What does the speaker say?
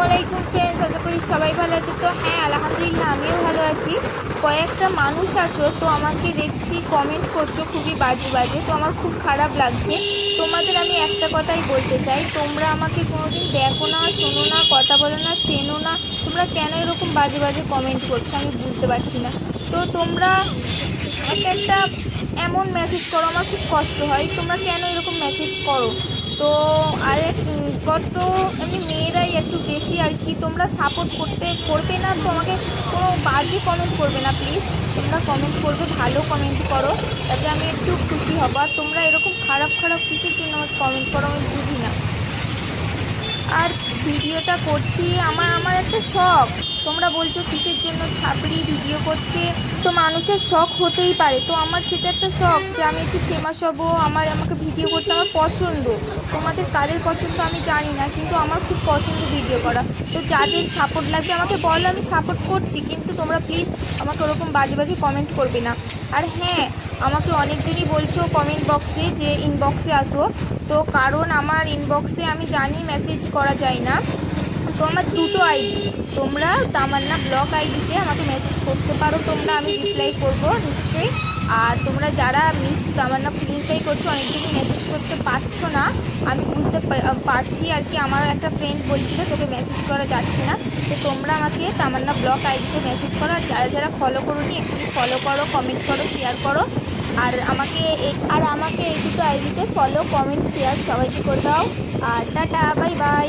আসসালামাইকুম ফ্রেন্ডস, আশা করি সবাই ভালো আছে। তো হ্যাঁ, আলহামদুলিল্লাহ আমিও ভালো আছি। কয়েকটা মানুষ আছো তো আমাকে দেখছি কমেন্ট করছো খুবই বাজে বাজে, তো আমার খুব খারাপ লাগছে। তোমাদের আমি একটা কথাই বলতে চাই, তোমরা আমাকে কোনোদিন দেখো না, শোনো না, কথা বলো না, চেনো না, তোমরা কেন এরকম বাজে বাজে কমেন্ট করছো আমি বুঝতে পারছি না। তো তোমরা এক একটা এমন মেসেজ করো, আমার খুব কষ্ট হয়। তোমরা কেন এরকম মেসেজ করো? তো আরেক কত এমনি মেয়েরাই একটু বেশি আর কি। তোমরা সাপোর্ট করবে না তো আমাকে কোনো বাজে কমেন্ট করবে না প্লিজ। তোমরা কমেন্ট করবে, ভালো কমেন্ট করো, তাতে আমি একটু খুশি হব। আর তোমরা এরকম খারাপ খারাপ কিসের জন্য আমাকে কমেন্ট করো আমি বুঝি না। আর ভিডিওটা করছি আমার আমার একটা শখ। তোমরা বলছো কিসের জন্য ছাপড়ি ভিডিও করছে, তো মানুষের শখ হতেই পারে। তো আমার সেটা একটা শখ যে আমি একটু ফেমাস হব, আমাকে ভিডিও করতে আমার পছন্দ। তোমাদের কাদের পছন্দ আমি জানি না, কিন্তু আমার খুব পছন্দ ভিডিও করা। তো যাদের সাপোর্ট লাগবে আমাকে বলো, আমি সাপোর্ট করছি, কিন্তু তোমরা প্লিজ আমাকে ওরকম বাজে বাজে কমেন্ট করবে না। আর হ্যাঁ, আমাকে অনেকজনই বলছো কমেন্ট বক্সে যে ইনবক্সে আসো। তো কারণ আমার ইনবক্সে আমি জানি মেসেজ করা যায় না। তো আমার দুটো আইডি, তোমরা তামান্না ব্লগ আইডিতে আমাকে মেসেজ করতে পারো, তোমরা আমি রিপ্লাই করব নিশ্চয়ই। আর তোমরা যারা মিস তামান্না প্রিন্টটাই করছো, অনেকজনই মেসেজ করতে পারছো না, আমি বুঝতে পারছি আর কি। আমার একটা ফ্রেন্ড বলছিল তোকে মেসেজ করা যাচ্ছে না। তো তোমরা আমাকে তামান্না ব্লগ আইডিতে মেসেজ করো। আর যারা যারা ফলো করোনি এক্ষুনি ফলো করো, কমেন্ট করো, শেয়ার করো। আর আমাকে এই দুটো আইডিতে ফলো, কমেন্ট, শেয়ার সবাইকে করে দাও। আর টাটা, বাই বাই।